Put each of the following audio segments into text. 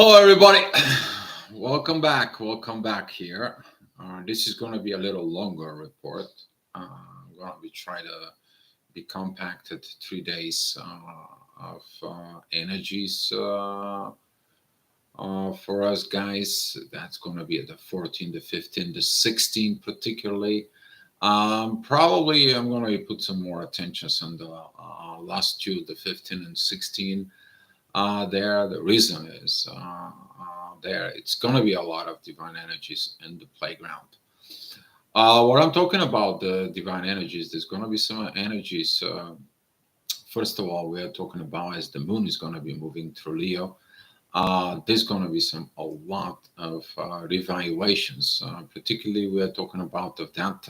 Hello, everybody. Welcome back. Welcome back here. This is going to be a little longer report. I'm going to be trying to be compacted 3 days of energies for us guys. That's going to be the 14, the 15, the 16, particularly. Probably I'm going to put some more attention on the last two, the 15 and 16. There, the reason is there it's going to be a lot of divine energies in the playground. What I'm talking about, the divine energies, there's going to be some energies. First of all, we are talking about as the moon is going to be moving through Leo. There's going to be a lot of revaluations. Particularly, we are talking about of that.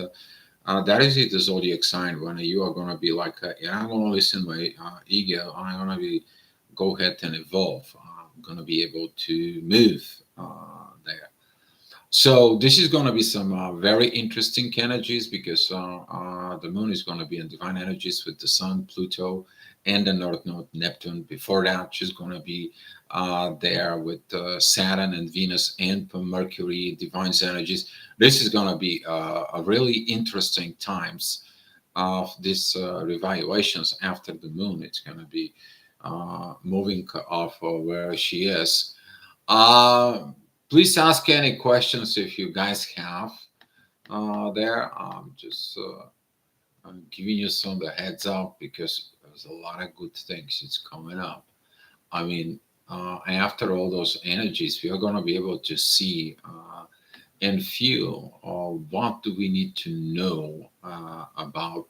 That is the zodiac sign when you are going to be like, yeah, I'm going to listen my ego. I'm going to be go ahead and evolve. I'm going to be able to move there. So this is going to be some very interesting energies because the moon is going to be in divine energies with the sun, Pluto, and the North Node, Neptune. Before that, she's going to be there with Saturn and Venus and Mercury, divine energies. This is going to be a really interesting times of these revaluations after the moon. It's going to be moving off of where she is. Uh, Please ask any questions if you guys have there. I'm giving you some of the heads up because there's a lot of good things it's coming up. I mean, after all those energies, we are going to be able to see and feel what do we need to know about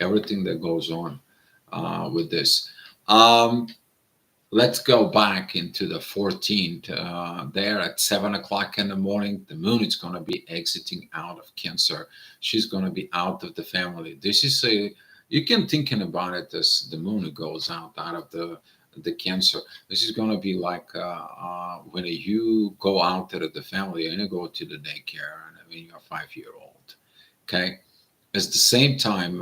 everything that goes on with this. Um, let's go back into the 14th. There at 7 o'clock in the morning, the moon is going to be exiting out of Cancer. She's going to be out of the family. This is you can thinking about it as the moon goes out of the Cancer. This is going to be like when you go out of the family and you go to the daycare and when you're a 5 year old. Okay. At the same time,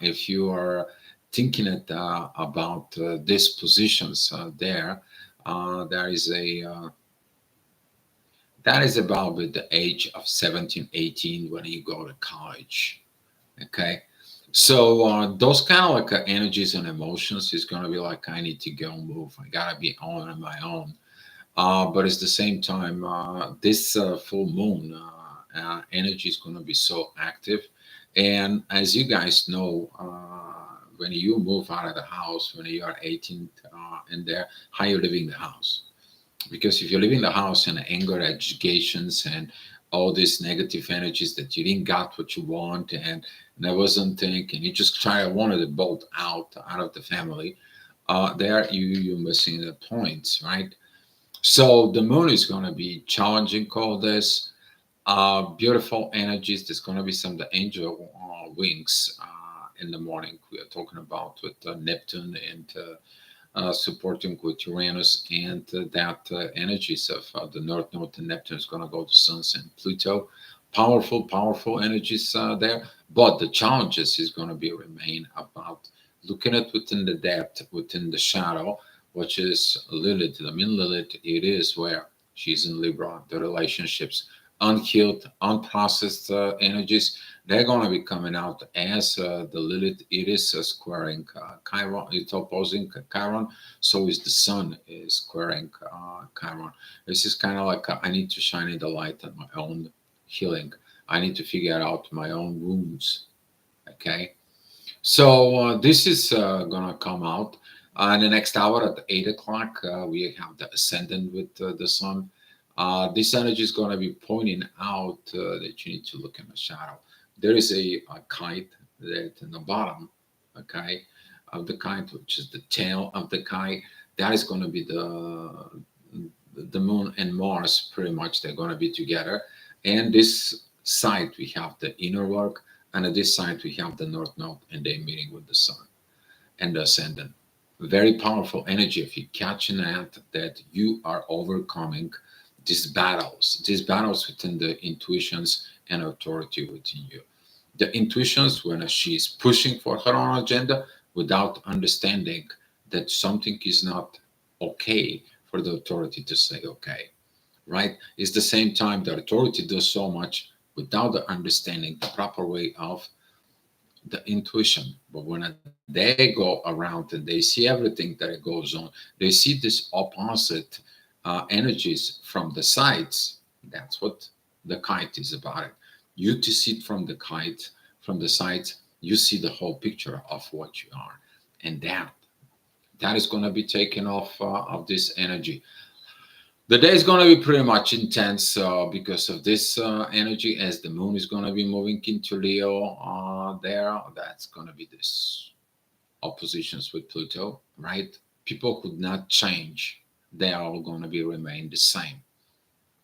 if you are thinking about these positions there is that is about with the age of 17, 18 when you go to college. Okay. So those kind of like energies and emotions is going to be like, I need to go move. I got to be on my own. But at the same time, this full moon energy is going to be so active. And as you guys know, when you move out of the house, when you are 18 in there, how you living the house? Because if you're living the house in anger, educations, and all these negative energies that you didn't got what you want, and that wasn't thinking, you just try wanted to bolt out of the family. There you're missing the points, right? So the moon is going to be challenging all this. Beautiful energies. There's going to be some of the angel wings in the morning. We are talking about with Neptune and supporting with Uranus and that energies of the North Node and Neptune is going to go to Suns and Pluto. Powerful, powerful energies there. But the challenges is going to be remain about looking at within the depth, within the shadow, which is Lilith. I mean, Lilith, it is where she's in Libra, the relationships, unhealed, unprocessed energies, they're going to be coming out as the Lilith. It is squaring Chiron, it's opposing Chiron, so is the Sun is squaring Chiron. This is kind of like I need to shine in the light on my own healing. I need to figure out my own wounds. Okay, so this is going to come out. In the next hour at 8 o'clock, we have the ascendant with the sun. This energy is going to be pointing out that you need to look in the shadow. There is a kite that in the bottom, okay, of the kite, which is the tail of the kite. That is going to be the moon and Mars. Pretty much, they're going to be together. And this side we have the inner work, and at this side we have the north node, and they're meeting with the sun and the ascendant. Very powerful energy if you catching that you are overcoming these battles within the intuitions and authority within you. The intuitions when she's pushing for her own agenda without understanding that something is not okay for the authority to say okay, right? It's the same time the authority does so much without the understanding the proper way of the intuition. But when they go around and they see everything that it goes on, they see this opposite energies from the sides. That's what the kite is about. It. You to see it from the kite, from the sides, you see the whole picture of what you are, and that is going to be taken off of this energy. The day is going to be pretty much intense because of this energy, as the moon is going to be moving into Leo there. That's going to be this oppositions with Pluto, right? People could not change. They are all going to be remain the same.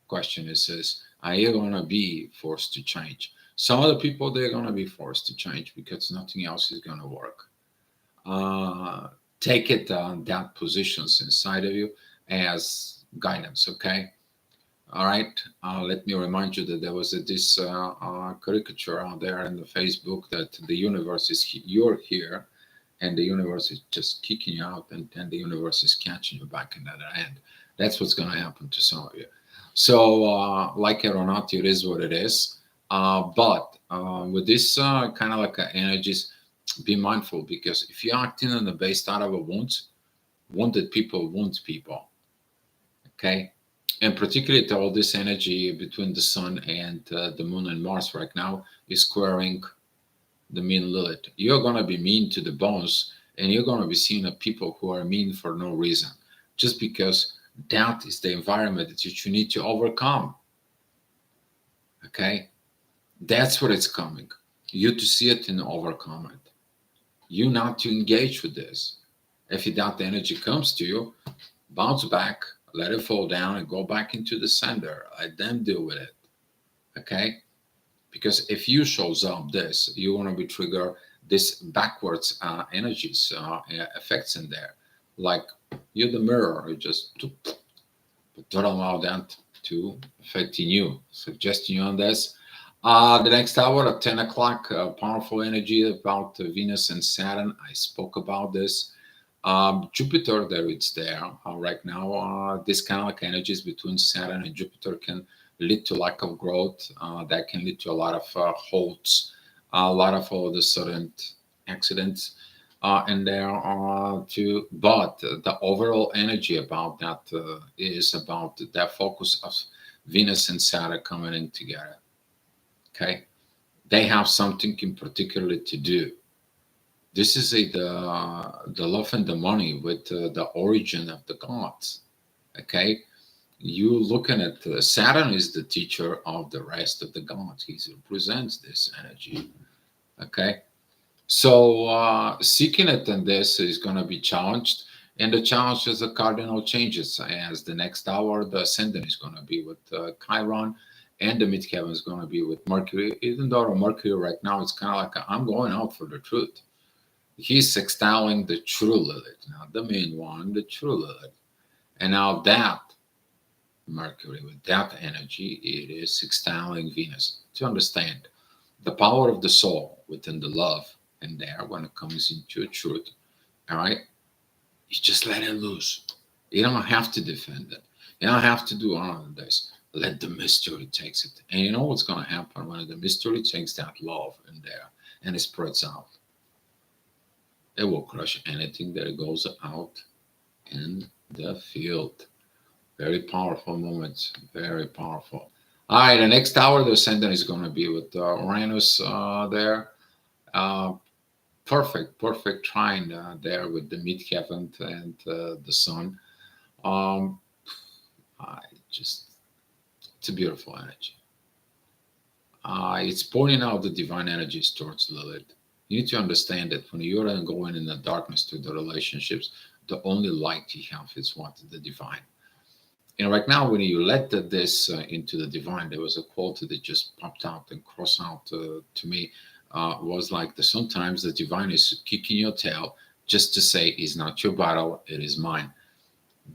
Question is are you going to be forced to change? Some other people, they're going to be forced to change because nothing else is going to work. Uh, Take it that positions inside of you as guidance, okay? All right. Let me remind you that there was this caricature out there in the Facebook that the universe is you're here, and the universe is just kicking you out, and then the universe is catching you back in the other end. That's what's going to happen to some of you. So, like it or not, it is what it is. But with this kind of like energies, be mindful because if you're acting on the based out of a wounded people wound people. Okay, and particularly to all this energy between the sun and the moon and Mars right now is squaring the mean Lilith. You're going to be mean to the bones, and you're going to be seeing people who are mean for no reason, just because that is the environment that you need to overcome. Okay, that's what it's coming. You to see it and overcome it. You not to engage with this. If that energy comes to you, bounce back, let it fall down, and go back into the center. Let them deal with it. Okay, because if you shows up this, you want to be trigger this backwards energies effects in there, like you're the mirror. You just don't allow that to affecting you. Suggesting you on this. The next hour at 10 o'clock, powerful energy about Venus and Saturn. I spoke about this. Jupiter, there it's there right now. This kind of like energies between Saturn and Jupiter can lead to lack of growth. That can lead to a lot of halts, a lot of all the sudden accidents. And there are too, but the overall energy about that is about that focus of Venus and Saturn coming in together. Okay, they have something in particular to do. This is the love and the money with the origin of the gods. Okay, you looking at Saturn is the teacher of the rest of the gods. He represents this energy. Okay, so seeking it in this is going to be challenged, and the challenge is the cardinal changes. As the next hour, the ascendant is going to be with Chiron, and the midheaven is going to be with Mercury. Even though Mercury right now it's kind of like I'm going out for the truth. He's sextiling the true Lilith, not the main one, the true Lilith. And now that Mercury, with that energy, it is sextiling Venus. To understand the power of the soul within the love and there when it comes into a truth, all right, you just let it loose. You don't have to defend it. You don't have to do all of this. Let the mystery takes it. And you know what's going to happen when the mystery takes that love in there and it spreads out? It will crush anything that goes out in the field. Very powerful moments. Very powerful. All right, the next hour, the ascendant is going to be with Uranus there. Uh, perfect trine there with the midheaven and the sun. Um, I just, it's a beautiful energy. It's pointing out the divine energies towards Lilith. You need to understand that when you're going in the darkness to the relationships, the only light you have is what? The divine. And right now, when you let this into the divine, there was a quote that just popped out and crossed out to me. Was like the sometimes the divine is kicking your tail just to say, "It's not your battle, it is mine."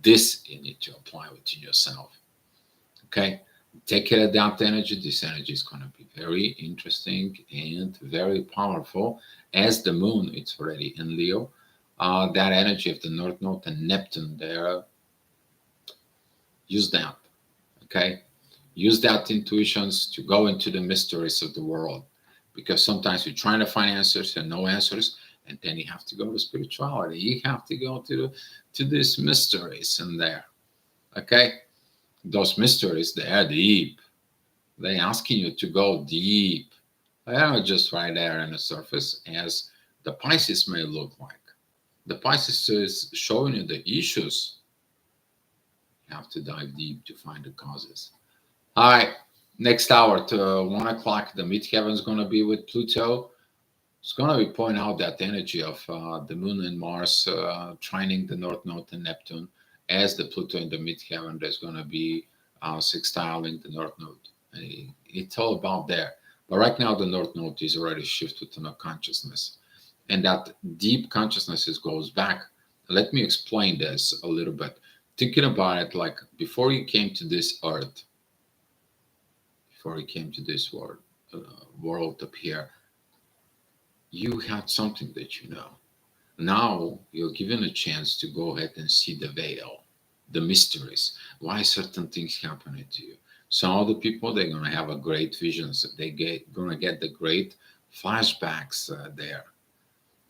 This you need to apply within yourself. Okay, take care of that energy. This energy is going to be very interesting and very powerful. As the moon, it's already in Leo. That energy of the North Node and Neptune there Use that. Okay. Use that intuitions to go into the mysteries of the world, because sometimes you're trying to find answers and no answers, and then you have to go to spirituality. You have to go to these mysteries in there. Okay. Those mysteries, they are deep. They're asking you to go deep. They are not just right there on the surface, as the Pisces may look like. The Pisces is showing you the issues. You have to dive deep to find the causes. All right, next hour to 1 o'clock, the midheaven is going to be with Pluto. It's going to be pointing out that energy of the Moon and Mars trining the North Node and Neptune, as the Pluto in the midheaven. There's going to be sextiling the North Node. It's all about there. But right now, the North Node is already shifted to no consciousness, and that deep consciousness goes back. Let me explain this a little bit. Thinking about it, like before you came to this earth, before you came to this world up here, you had something that you know. Now you're given a chance to go ahead and see the veil, the mysteries, why certain things happening to you. Some of the people, they're going to have a great visions. Going to get the great flashbacks there.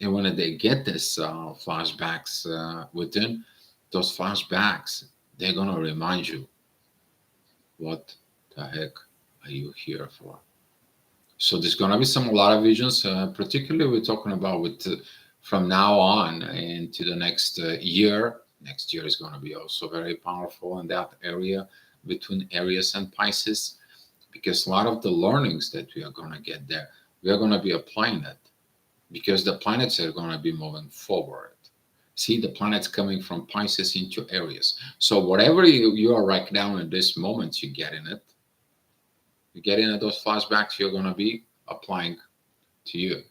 And when they get this flashbacks within those flashbacks, they're going to remind you, what the heck are you here for? So there's going to be a lot of visions, particularly we're talking about with from now on into the next year. Next year is going to be also very powerful in that area between Aries and Pisces, because a lot of the learnings that we are going to get there, we are going to be applying it, because the planets are going to be moving forward. See, the planets coming from Pisces into Aries. So whatever you are right now in this moment, you get in it. You get into those flashbacks, you're going to be applying to you.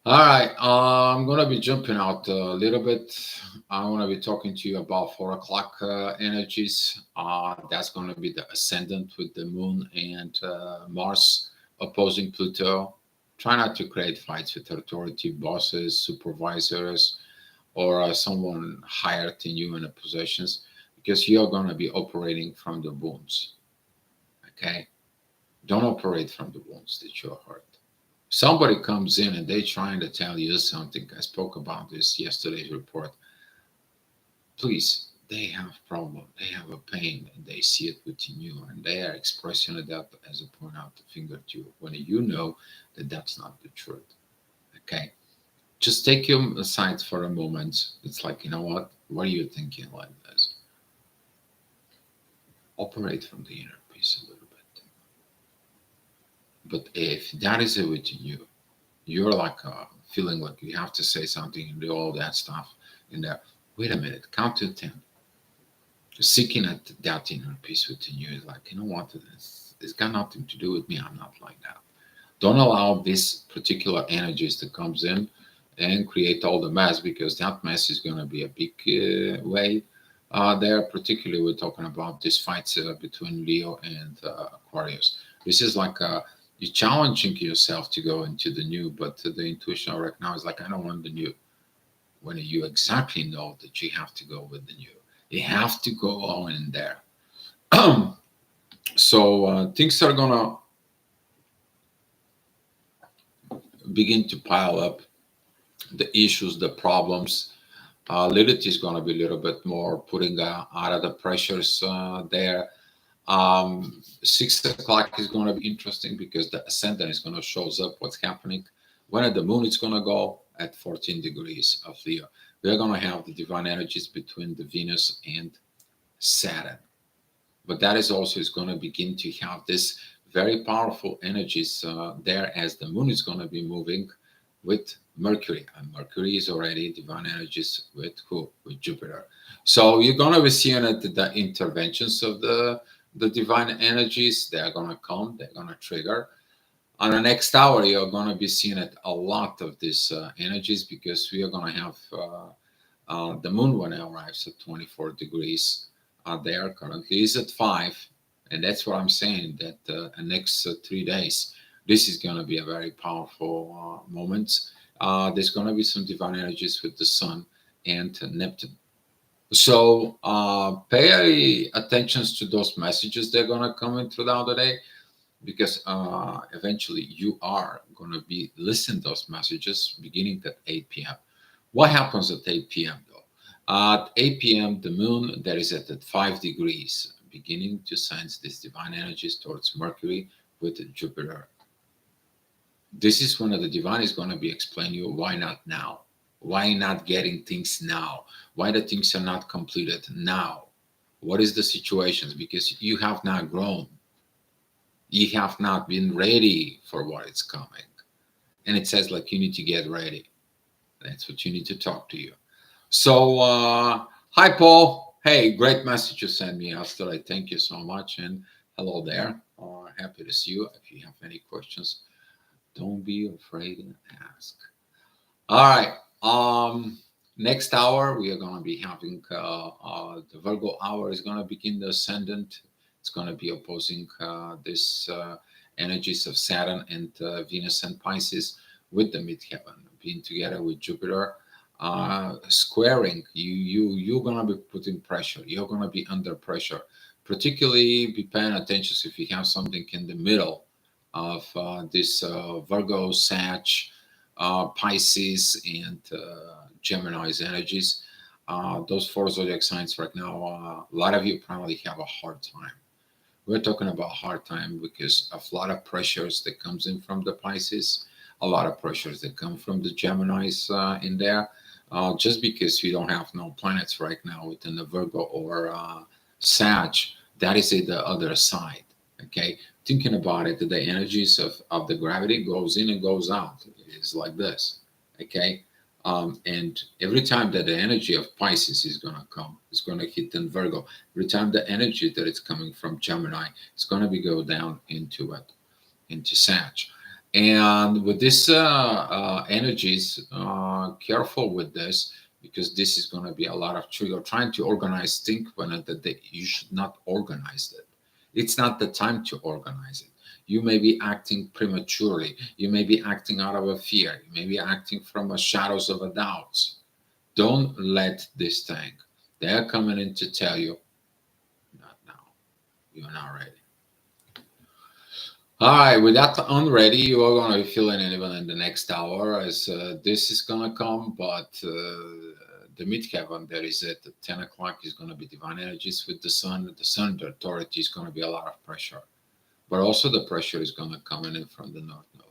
All right, I'm going to be jumping out a little bit. I want to be talking to you about 4 o'clock energies. That's going to be the ascendant with the moon and Mars opposing Pluto. Try not to create fights with authority, bosses, supervisors, or someone higher than you in the positions, because you're going to be operating from the wounds. Okay? Don't operate from the wounds that you're hurt. Somebody comes in and they're trying to tell you something. I spoke about this yesterday's report. Please, they have problem. They have a pain, and they see it within you, and they are expressing it out as a point out the finger to you, when you know that that's not the truth. Okay, just take him aside for a moment. It's like, you know what are you thinking like this? Operate from the inner peace a little bit. But if that is it within you, you're like feeling like you have to say something and do all that stuff in there. Wait a minute, count to 10. Seeking at that inner peace within you is like, you know what, it's got nothing to do with me. I'm not like that. Don't allow these particular energies to comes in and create all the mess, because that mess is going to be a big way there. Particularly, we're talking about these fights between Leo and Aquarius. This is like you're challenging yourself to go into the new, but the intuition right now is like, I don't want the new. When you exactly know that you have to go with the new, you have to go all in there. So things are gonna begin to pile up, the issues, the problems. Lilith is going to be a little bit more putting out of the pressures there. 6 o'clock is going to be interesting, because the ascendant is going to shows up what's happening. When the moon is going to go at 14 degrees of Leo, we're going to have the divine energies between the Venus and Saturn. But that is also is going to begin to have this very powerful energies there, as the moon is going to be moving with Mercury, and Mercury is already divine energies with who? With Jupiter. So you're going to be seeing the interventions of the divine energies. They're going to come, they're going to trigger. On the next hour, you're going to be seeing a lot of these energies, because we are going to have the moon when it arrives at 24 degrees. There currently is at 5, and that's what I'm saying, that the next 3 days, this is going to be a very powerful moment. There's going to be some divine energies with the sun and Neptune. So pay attention to those messages they're gonna come in throughout the day, because eventually you are gonna be listening those messages beginning at 8 p.m. What happens at 8 p.m. though? At 8 p.m. the moon that is at 5 degrees, beginning to sense these divine energies towards Mercury with Jupiter. This is when the divine is going to be explaining you why not now, why not getting things now, why the things are not completed now, what is the situations, because you have not grown, you have not been ready for what is coming, and it says like you need to get ready. That's what you need to talk to you. So hi Paul, hey, great message you sent me yesterday, thank you so much, and hello there, happy to see you. If you have any questions, don't be afraid to ask. All right. Next hour we are going to be having the Virgo hour is going to begin the ascendant. It's going to be opposing this energies of Saturn and Venus and Pisces with the midheaven, being together with Jupiter, squaring. You're going to be putting pressure. You're going to be under pressure. Particularly, be paying attention if you have something in the middle of this Virgo, Sag, Pisces, and Gemini's energies. Those four zodiac signs right now, a lot of you probably have a hard time. We're talking about hard time because of a lot of pressures that comes in from the Pisces, a lot of pressures that come from the Gemini's in there. Just because you don't have no planets right now within the Virgo or Sag, that is it, the other side. Okay, thinking about it, the energies of the gravity goes in and goes out. It's like this. Okay, and every time that the energy of Pisces is going to come, it's going to hit in Virgo. Every time the energy that it's coming from Gemini, it's going to be go down into it, into Sag. And with this energies, careful with this, because this is going to be a lot of trigger trying to organize things when you should not organize it. It's not the time to organize it. You may be acting prematurely. You may be acting out of a fear. You may be acting from a shadows of a doubts. Don't let this thing. They're coming in to tell you, not now. You're not ready. All right, with that unready, you are going to be feeling it even in the next hour as this is going to come, but the midheaven that is at 10 o'clock is going to be divine energies with the sun. The sun, the authority is going to be a lot of pressure, but also the pressure is going to come in from the north node.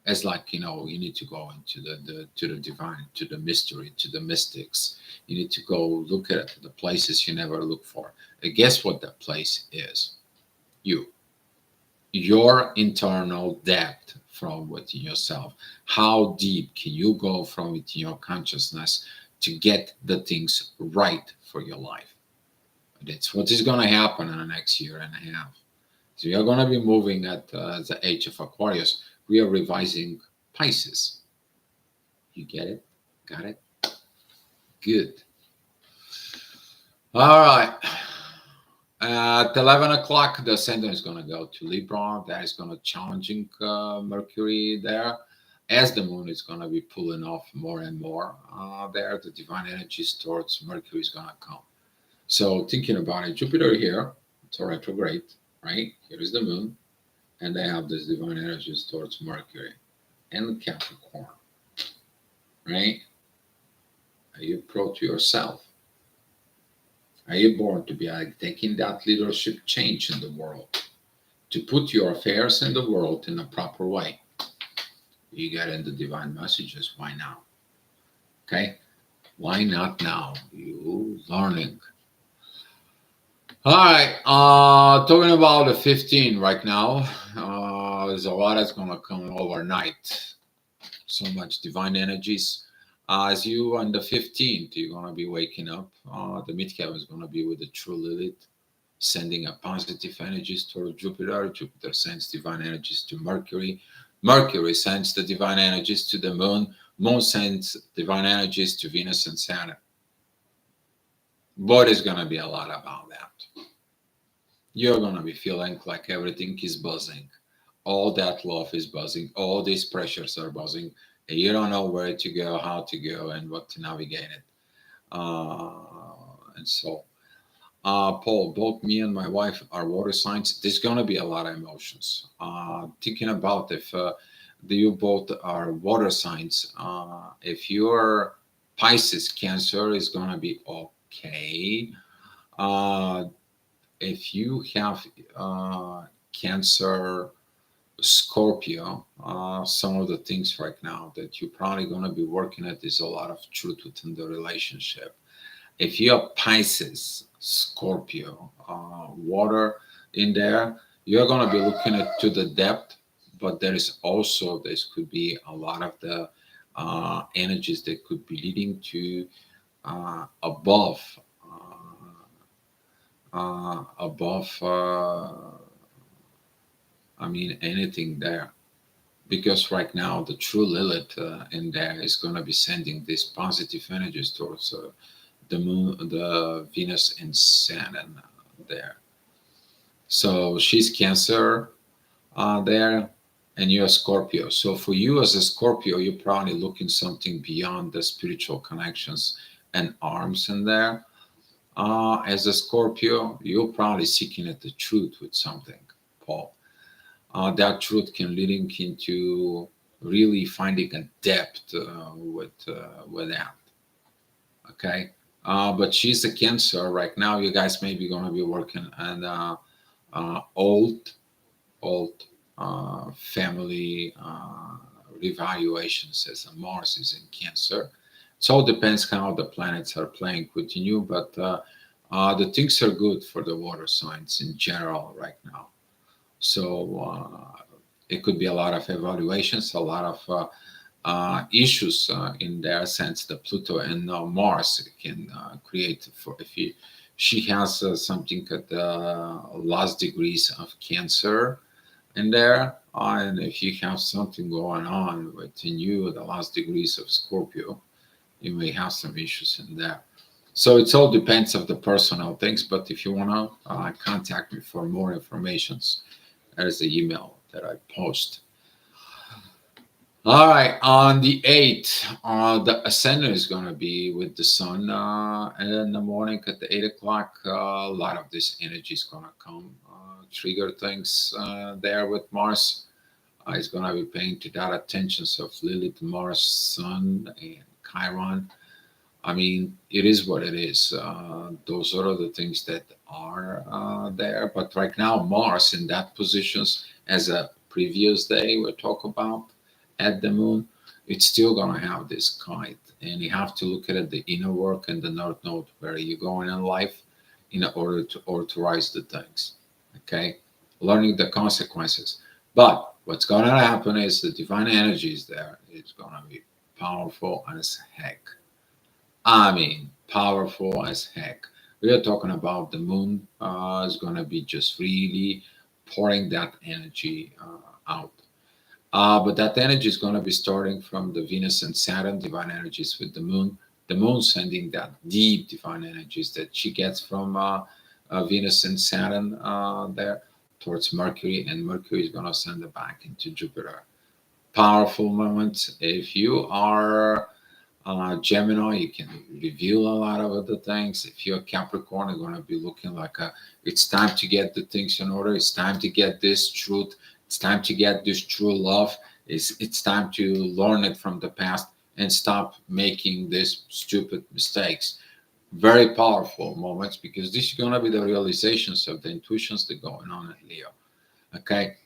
It's like, you need to go into to the divine, to the mystery, to the mystics. You need to go look at the places you never look for. And guess what that place is? Your internal depth from within yourself. How deep can you go from within your consciousness to get the things right for your life? That's what is going to happen in the next year and a half. So we are going to be moving at the age of Aquarius. We are revising Pisces. You get it? Got it? Good. All right. At 11 o'clock, the ascendant is going to go to Libra. That is going to challenging Mercury there. As the moon is going to be pulling off more and more there, the divine energies towards Mercury is going to come. So thinking about it, Jupiter here, it's a retrograde, right? Here is the moon. And they have this divine energies towards Mercury and Capricorn, right? Are you pro to yourself? Are you born to be like taking that leadership change in the world, to put your affairs in the world in a proper way? You get in the divine messages. Why now? Okay, why not now? You learning. All right, talking about the 15 right now. There's a lot that's gonna come overnight. So much divine energies. As you on the 15th, you're going to be waking up. The midheaven is going to be with the true Lilith, sending a positive energies toward Jupiter. Jupiter sends divine energies to Mercury. Mercury sends the divine energies to the moon. Moon sends divine energies to Venus and Saturn. But it's going to be a lot about that. You're going to be feeling like everything is buzzing. All that love is buzzing. All these pressures are buzzing. You don't know where to go, how to go, and what to navigate it. and soul. Paul, both me and my wife are water signs. There's going to be a lot of emotions. Thinking about if you both are water signs, if you're Pisces, Cancer is going to be okay. Uh, if you have Cancer, Scorpio, some of the things right now that you're probably going to be working at is a lot of truth within the relationship. If you have Pisces, Scorpio, water in there, you're going to be looking at to the depth, but there is also this could be a lot of the energies that could be leading to above, above. I mean anything there, because right now the true Lilith in there is going to be sending these positive energies towards the moon, the Venus and Saturn there. So she's Cancer there, and you're a Scorpio. So for you as a Scorpio, you're probably looking something beyond the spiritual connections and arms in there. As a Scorpio, you're probably seeking at the truth with something, Paul. That truth can leading into really finding a depth with that. Okay. But she's a Cancer right now. You guys may be going to be working on old family revaluations as a Mars is in Cancer. So it all depends how the planets are playing with you, but the things are good for the water signs in general right now. So it could be a lot of evaluations, a lot of issues in their sense. The Pluto and Mars can create for if he, she has something at the last degrees of Cancer in there, and if you have something going on within you, the last degrees of Scorpio, you may have some issues in there. So it all depends of the personal things. But if you wanna contact me for more informations, there's the email that I post. All right, on the 8th, the ascendant is going to be with the sun, and in the morning at the 8 o'clock, a lot of this energy is going to come, trigger things there with Mars. He's going to be paying to that attentions of Lilith, Mars, Sun, and Chiron. I mean, it is what it is. Those are the things that are there. But right now, Mars in that positions as a previous day we talk about at the moon, it's still going to have this kite. And you have to look at it, the inner work and the north node, where you're going in life in order to authorize the things. Okay? Learning the consequences. But what's going to happen is the divine energy is there. It's going to be powerful as heck. I mean, powerful as heck. We are talking about the moon is going to be just really pouring that energy out. But that energy is going to be starting from the Venus and Saturn divine energies with the moon. The moon sending that deep divine energies that she gets from Venus and Saturn there towards Mercury, and Mercury is going to send it back into Jupiter. Powerful moments. If you are Gemini, you can reveal a lot of other things. If you're Capricorn, you're going to be looking like it's time to get the things in order. It's time to get this truth. It's time to get this true love. It's time to learn it from the past and stop making these stupid mistakes. Very powerful moments, because this is going to be the realizations of the intuitions that are going on in Leo. Okay.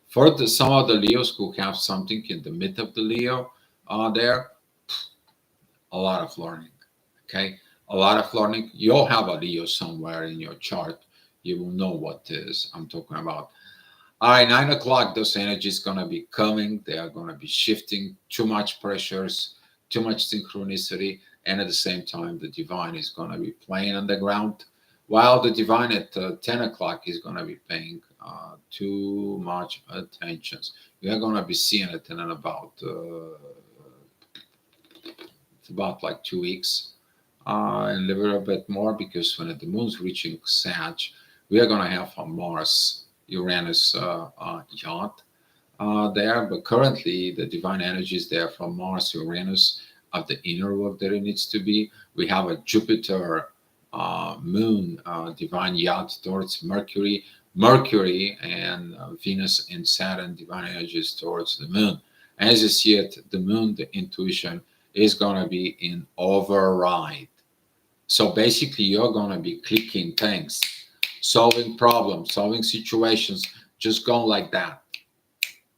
For some of the Leos who have something in the mid of the Leo there, a lot of learning. Okay, a lot of learning. You'll have a Leo somewhere in your chart. You will know what is I'm talking about. All right, 9 o'clock, those energies going to be coming. They are going to be shifting. Too much pressures, too much synchronicity, and at the same time, the divine is going to be playing on the ground, while the divine at 10 o'clock is going to be paying too much attention. We are going to be seeing it in about it's about like 2 weeks and a little bit more, because when the moon's reaching Sag, we are going to have a Mars Uranus yacht there. But currently, the divine energy is there from Mars Uranus of the inner work that it needs to be. We have a Jupiter moon, divine yacht towards Mercury. Mercury and Venus and Saturn, divine energies towards the moon. As you see it, the moon, the intuition, is going to be in override. So basically, you're going to be clicking things, solving problems, solving situations, just go like that.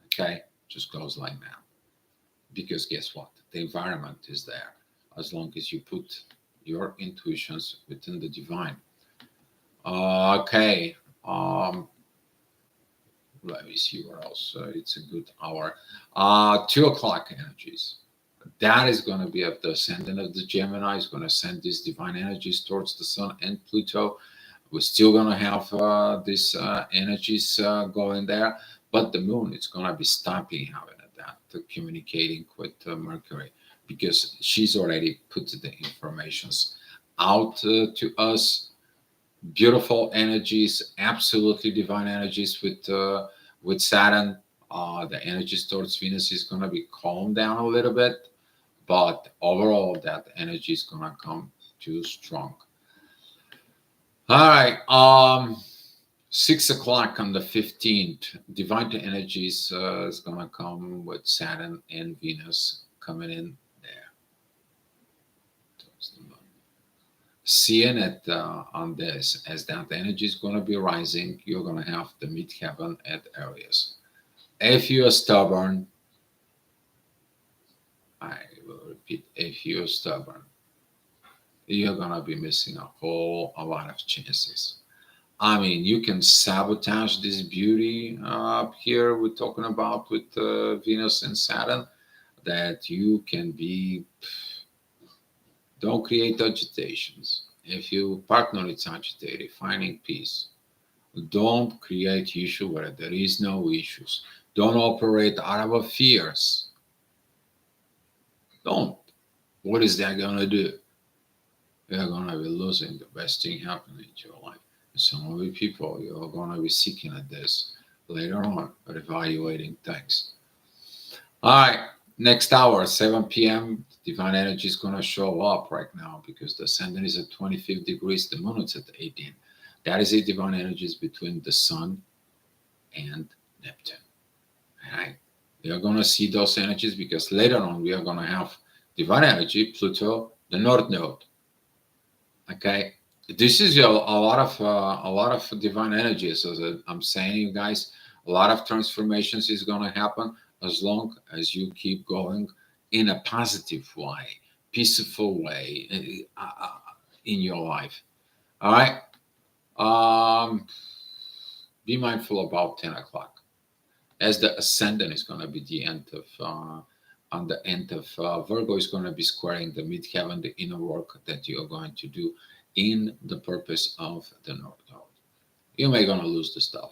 Okay? Just goes like that. Because guess what? The environment is there as long as you put your intuitions within the divine. Okay. Let me see where else. It's a good hour. 2 o'clock energies. That is going to be of the ascendant of the Gemini. Is going to send these divine energies towards the Sun and Pluto. We're still going to have these energies going there, but the Moon is going to be stopping having that, communicating with Mercury, because she's already put the informations out to us. Beautiful energies, absolutely divine energies with Saturn. The energies towards Venus is going to be calmed down a little bit, but overall, that energy is going to come too strong. All right. 6 o'clock on the 15th, divine energies is going to come with Saturn and Venus coming in there. Seeing it on this, as that energy is going to be rising, you're going to have the midheaven at Aries. If you are stubborn, I will repeat, if you're stubborn, you're going to be missing a lot of chances. I mean, you can sabotage this beauty up here we're talking about with Venus and Saturn, that you can be, don't create agitations. If your partner is agitated, finding peace. Don't create issue where there is no issues. Don't operate out of fears. Don't. What is that going to do? You're going to be losing the best thing happening in your life. Some of the people, you're going to be seeking at this later on, but evaluating things. All right, next hour, 7 p.m., divine energy is going to show up right now because the ascendant is at 25 degrees, the moon is at 18. That is the divine energies between the sun and Neptune. All right, you're going to see those energies because later on we are going to have divine energy, Pluto, the North Node. Okay, this is a lot of divine energies. As I'm saying, you guys, a lot of transformations is going to happen as long as you keep going in a positive way, peaceful way in your life. All right. Be mindful about 10 o'clock, as the ascendant is going to be the end of. On the end of Virgo is going to be squaring the midheaven, the inner work that you are going to do in the purpose of the North Node. You may gonna lose the stuff.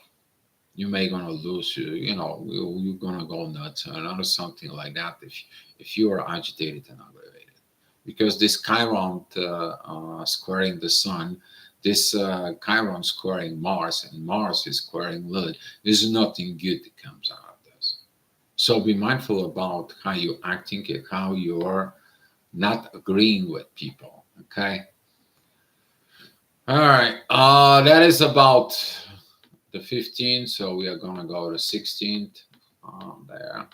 You may gonna lose, you're gonna go nuts or something like that if you are agitated and aggravated, because this Chiron squaring the Sun, this Chiron squaring Mars, and Mars is squaring Lilith. There's nothing good that comes out of this. So be mindful about how you're acting and how you're not agreeing with people. Okay. All right. That is about the 15th. So we are going to go to 16th there.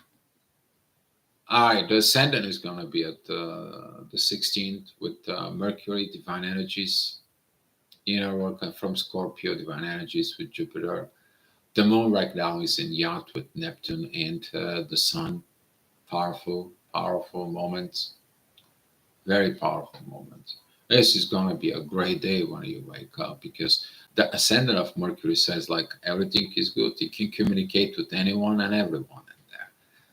All right. The ascendant is going to be at the 16th with Mercury, divine energies. Inner work from Scorpio, divine energies with Jupiter. The moon right now is in yacht with Neptune and the sun. Powerful, powerful moments. Very powerful moments. This is going to be a great day when you wake up, because the ascendant of Mercury says like everything is good. You can communicate with anyone and everyone in there.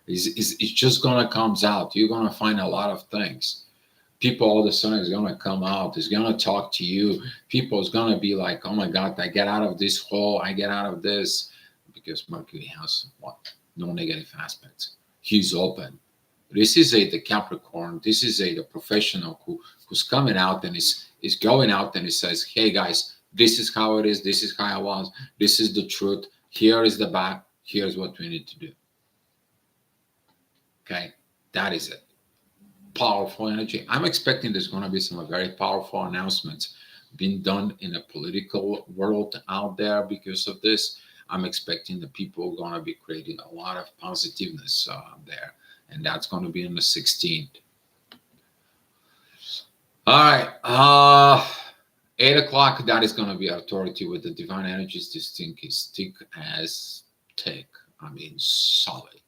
It's just going to comes out. You're going to find a lot of things. People all of a sudden is going to come out. Is going to talk to you. People is going to be like, oh my God, I get out of this hole. I get out of this, because Mercury has what? No negative aspects. He's open. This is the Capricorn. This is the professional who's coming out and is going out and he says, hey guys, this is how it is. This is how I was. This is the truth. Here is the back. Here's what we need to do. Okay, that is it. Powerful energy. I'm expecting there's going to be some very powerful announcements been done in a political world out there because of this. I'm expecting the people are going to be creating a lot of positiveness there, and that's going to be on the 16th. All right, 8 o'clock. That is going to be authority with the divine energies. This thing is thick as thick. I mean, solid,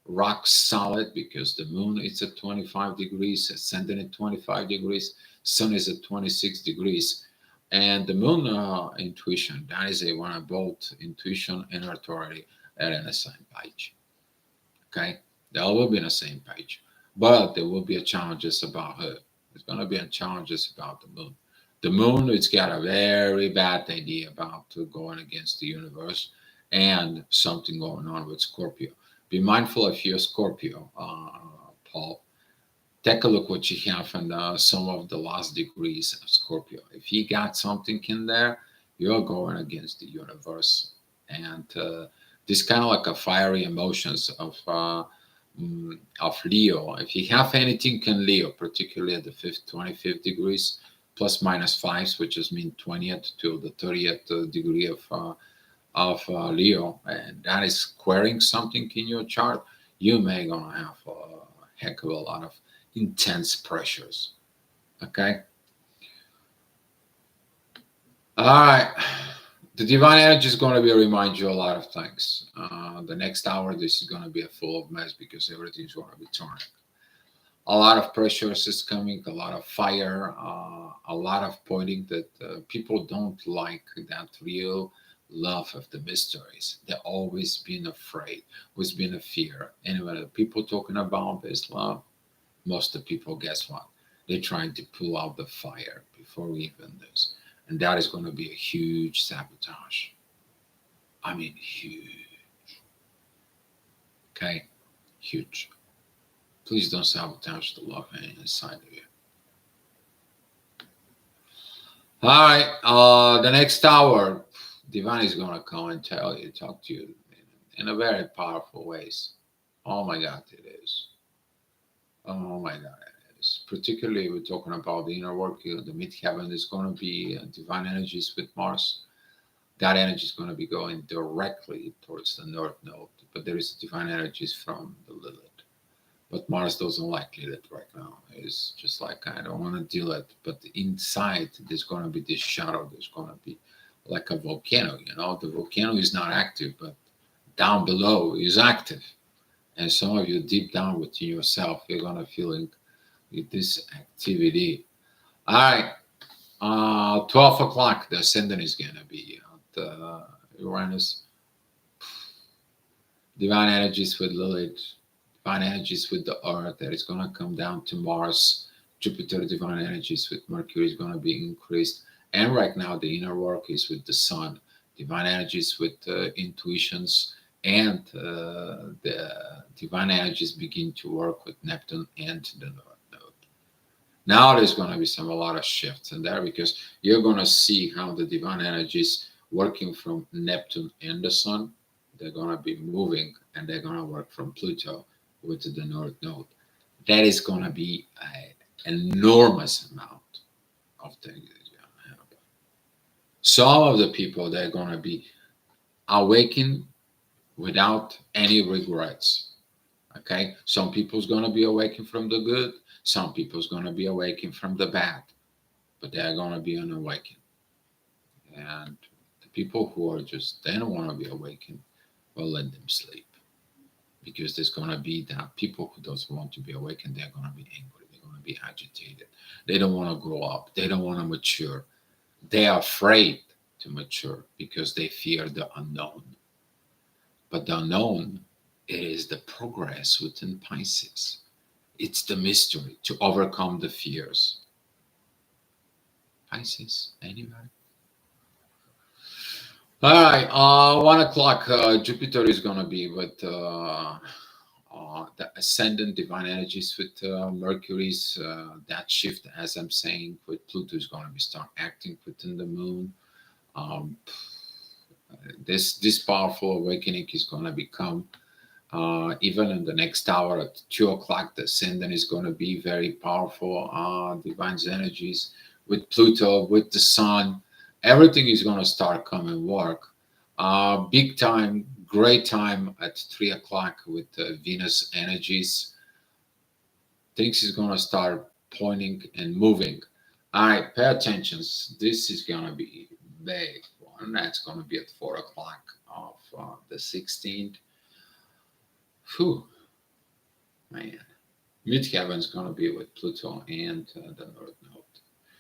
rock solid, because the moon is at 25 degrees, ascending at 25 degrees, sun is at 26 degrees. And the moon intuition, that is a one of both intuition and authority are in the same page. Okay, they will be in the same page, but there will be a challenges about her. There's going to be a challenges about the moon. The moon, it's got a very bad idea about going against the universe and something going on with Scorpio. Be mindful if you're Scorpio, Paul. Take a look what you have in some of the last degrees of Scorpio. If you got something in there, you're going against the universe. And this kind of like a fiery emotions of Leo. If you have anything in Leo, particularly at the 25th degrees, plus minus fives, which is mean 20th to the 30th degree of Leo, and that is squaring something in your chart, you may gonna have a heck of a lot of intense pressures. Okay. All right. The divine energy is going to be remind you a lot of things. The next hour, this is going to be a full of mess because everything's going to be turning. A lot of pressures is coming, a lot of fire, a lot of pointing that people don't like that real love of the mysteries. They're always been afraid, always been a fear. Anyway, the people talking about this love, most of the people, guess what? They're trying to pull out the fire before we even this. And that is going to be a huge sabotage. I mean, huge. Okay? Huge. Please don't sabotage the love inside of you. All right. The next hour, Divine is going to come and talk to you in a very powerful ways. Oh my God, it is. Oh my God, it is. Particularly, we're talking about the inner work, the midheaven is going to be divine energies with Mars. That energy is going to be going directly towards the North Node, but there is divine energies from the Lilith. But Mars doesn't like Lilith right now. It's just like, I don't want to deal it. But inside, there's going to be this shadow. There's going to be like a volcano, you know. The volcano is not active, but down below is active. And some of you deep down within yourself, you're going to feeling this activity. All right. 12 o'clock, the ascendant is going to be at Uranus. Divine energies with Lilith. Divine energies with the Earth that is going to come down to Mars. Jupiter divine energies with Mercury is going to be increased. And right now, the inner work is with the Sun. Divine energies with intuitions. And the divine energies begin to work with Neptune and the North Node. Now there's going to be a lot of shifts in there because you're going to see how the divine energies working from Neptune and the Sun, they're going to be moving and they're going to work from Pluto with the North Node. That is going to be an enormous amount of things that's going to happen. Some of the people, they're going to be awakened without any regrets. Okay, some people's going to be awakened from the good, some people's going to be awakened from the bad, but they're going to be unawakened. And the people who are just, they don't want to be awakened, well, let them sleep. Because there's going to be that people who doesn't want to be awakened, they're going to be angry, they're going to be agitated, they don't want to grow up, they don't want to mature, they are afraid to mature because they fear the unknown. But the unknown, it is the progress within Pisces. It's the mystery to overcome the fears. Pisces, anybody? All right, 1 o'clock, Jupiter is going to be with the ascendant divine energies with Mercury's that shift, as I'm saying, with Pluto is going to be start acting within the moon. This powerful awakening is going to become even in the next hour at 2 o'clock. The ascendant is going to be very powerful divine energies with Pluto, with the Sun. Everything is going to start coming work. Big time, great time at 3 o'clock with Venus energies. Things is going to start pointing and moving. All right, pay attention. This is going to be big one. That's going to be at 4 o'clock of the 16th. Whew, man. Midheaven is going to be with Pluto and the North Node.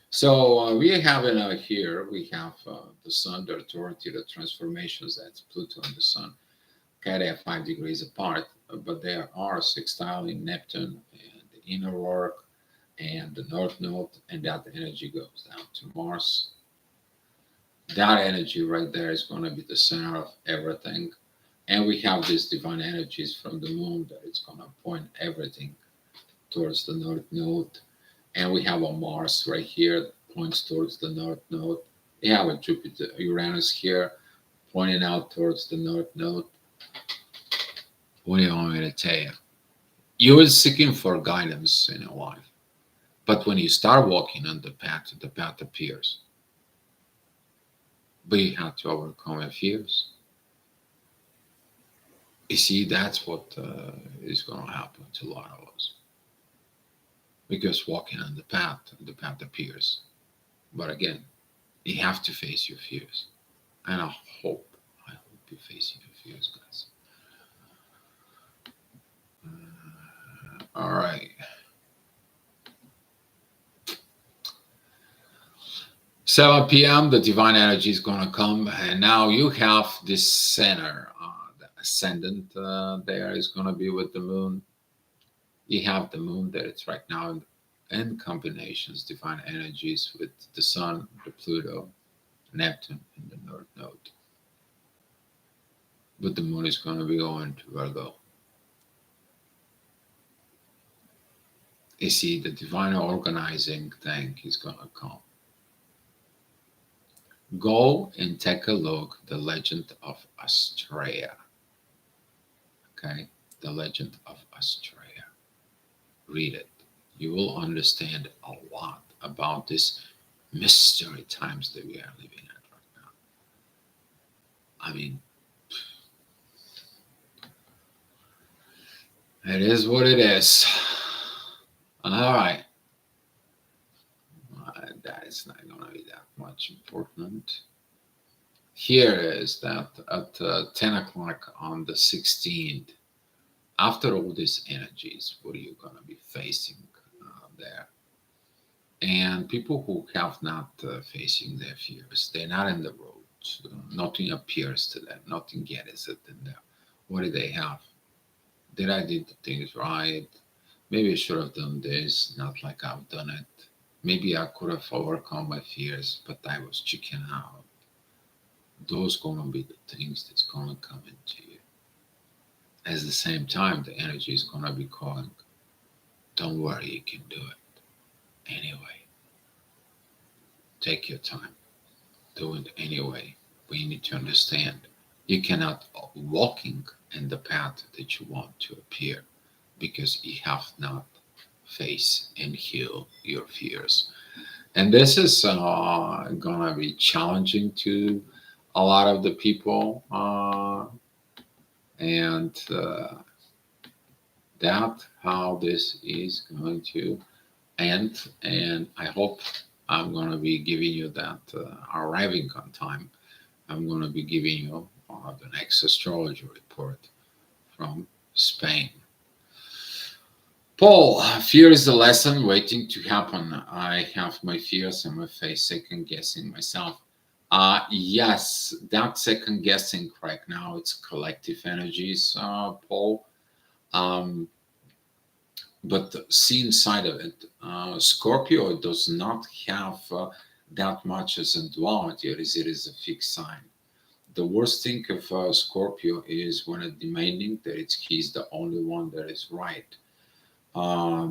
So we have here, we have the Sun, the authority, the transformations, that's Pluto and the Sun. Okay, they are 5 degrees apart, but there are sextiling Neptune and the inner work and the North Node, and that energy goes down to Mars. That energy right there is going to be the center of everything. And we have these divine energies from the moon that it's going to point everything towards the North Node. And we have a Mars right here that points towards the North Node. We have a Jupiter, Uranus here pointing out towards the North Node. What do you want me to tell you? You are seeking for guidance in your life. But when you start walking on the path appears. But you have to overcome your fears. You see, that's what is going to happen to a lot of us. Because walking on the path appears. But again, you have to face your fears. And I hope you're facing your fears, guys. All right. 7 p.m. the divine energy is going to come, and now you have this center, the ascendant there is going to be with the moon. You have the moon that it's right now in combinations, divine energies with the Sun, the Pluto, Neptune, and the North Node. But the moon is going to be going to Virgo. You see, the divine organizing thing is going to come. Go and take a look, the legend of Australia. Okay, the legend of Australia. Read it. You will understand a lot about this mystery times that we are living at right now. I mean, it is what it is. All right. That is not going to be that much important. Here is that at 10 o'clock on the 16th, after all these energies, what are you going to be facing there? And people who have not facing their fears, they're not in the road. Nothing appears to them. Nothing gets it in there. What do they have? Did I do the things right? Maybe I should have done this, not like I've done it. Maybe I could have overcome my fears, but I was chicken out. Those gonna be the things that's gonna come into you. At the same time, the energy is gonna be calling, don't worry, you can do it. Anyway, take your time. Do it anyway. But you need to understand, you cannot walking in the path that you want to appear because you have not face and heal your fears. And this is gonna be challenging to a lot of the people, and that how this is going to end. And I hope I'm gonna be giving you that arriving on time. I'm gonna be giving you the next astrology report from Spain. Paul, fear is the lesson waiting to happen. I have my fears and my face second guessing myself. Yes, that second guessing right now, it's collective energies, Paul. But see inside of it, Scorpio does not have that much as a duality, as it is a fixed sign. The worst thing of Scorpio is when it's demanding that he's the only one that is right.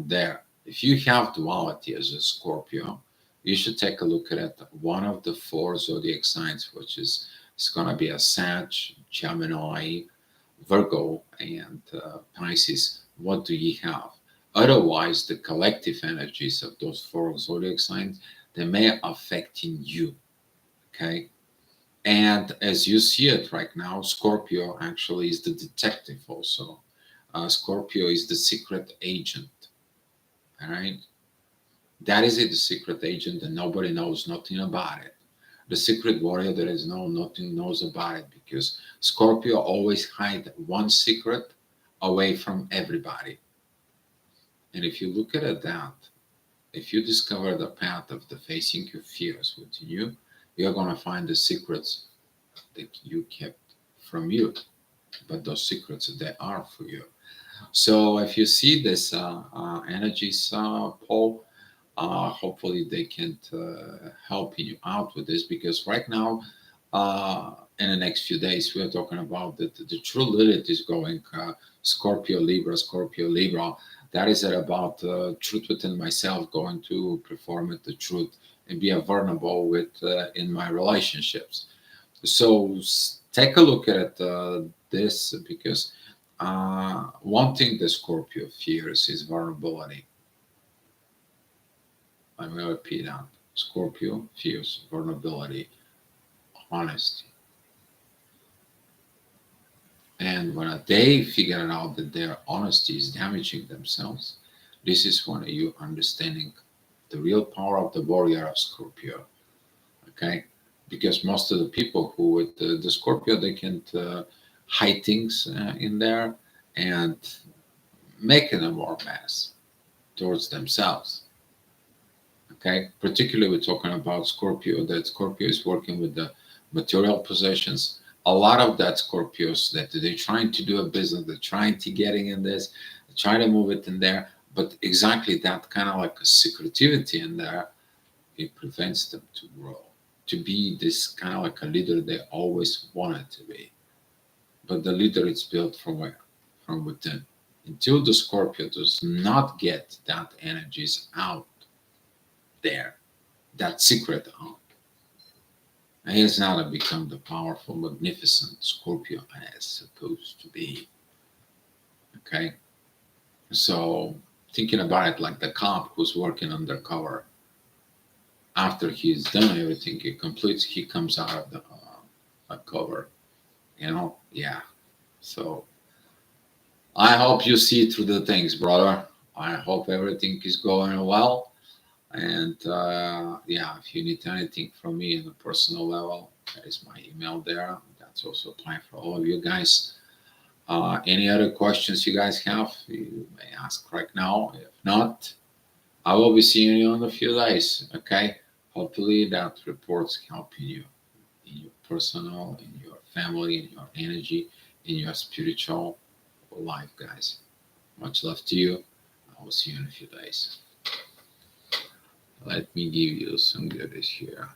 There. If you have duality as a Scorpio, you should take a look at it. One of the 4 zodiac signs, which is it's going to be a Sag, Gemini, Virgo, and Pisces. What do you have? Otherwise, the collective energies of those 4 zodiac signs, They may affecting you. Okay. And as you see it right now, Scorpio actually is the detective also. Scorpio is the secret agent. All right. That is it, the secret agent, and nobody knows nothing about it. The secret warrior, there is nothing knows about it, because Scorpio always hide one secret away from everybody. And if you look at it that, if you discover the path of the facing your fears within you, you're gonna find the secrets that you kept from you. But those secrets, they are for you. So if you see this energies, Paul, hopefully they can help you out with this, because right now, in the next few days, we are talking about that the true Lilith is going Scorpio Libra, Scorpio Libra. That is about truth within myself, going to perform it, the truth, and be vulnerable with in my relationships. So take a look at this, because one thing the Scorpio fears is vulnerability. I'm going to repeat that. Scorpio fears vulnerability, honesty. And when they figure out that their honesty is damaging themselves, this is when you understanding the real power of the warrior of Scorpio. Okay? Because most of the people who with the Scorpio, they can hide things in there and making a more mess towards themselves. Okay, particularly we're talking about Scorpio, that Scorpio is working with the material possessions. A lot of that Scorpios, that they're trying to do a business, they're trying to getting in this, trying to move it in there, but exactly that kind of like a secretivity in there, it prevents them to grow, to be this kind of like a leader they always wanted to be. But the leader is built from where? From within. Until the Scorpio does not get that energies out there, that secret out, and he has not become the powerful, magnificent Scorpio as supposed to be. Okay, so thinking about it like the cop who's working undercover, after he's done everything, he completes, he comes out of the cover. Yeah. So I hope you see through the things, brother. I hope everything is going well. And yeah, if you need anything from me on a personal level, that is my email there. That's also applying for all of you guys. Any other questions you guys have, you may ask right now. If not, I will be seeing you in a few days. Okay. Hopefully that report's helping you in your personal, in your family, in your energy, in your spiritual life, guys. Much love to you. I will see you in a few days. Let me give you some goodies here.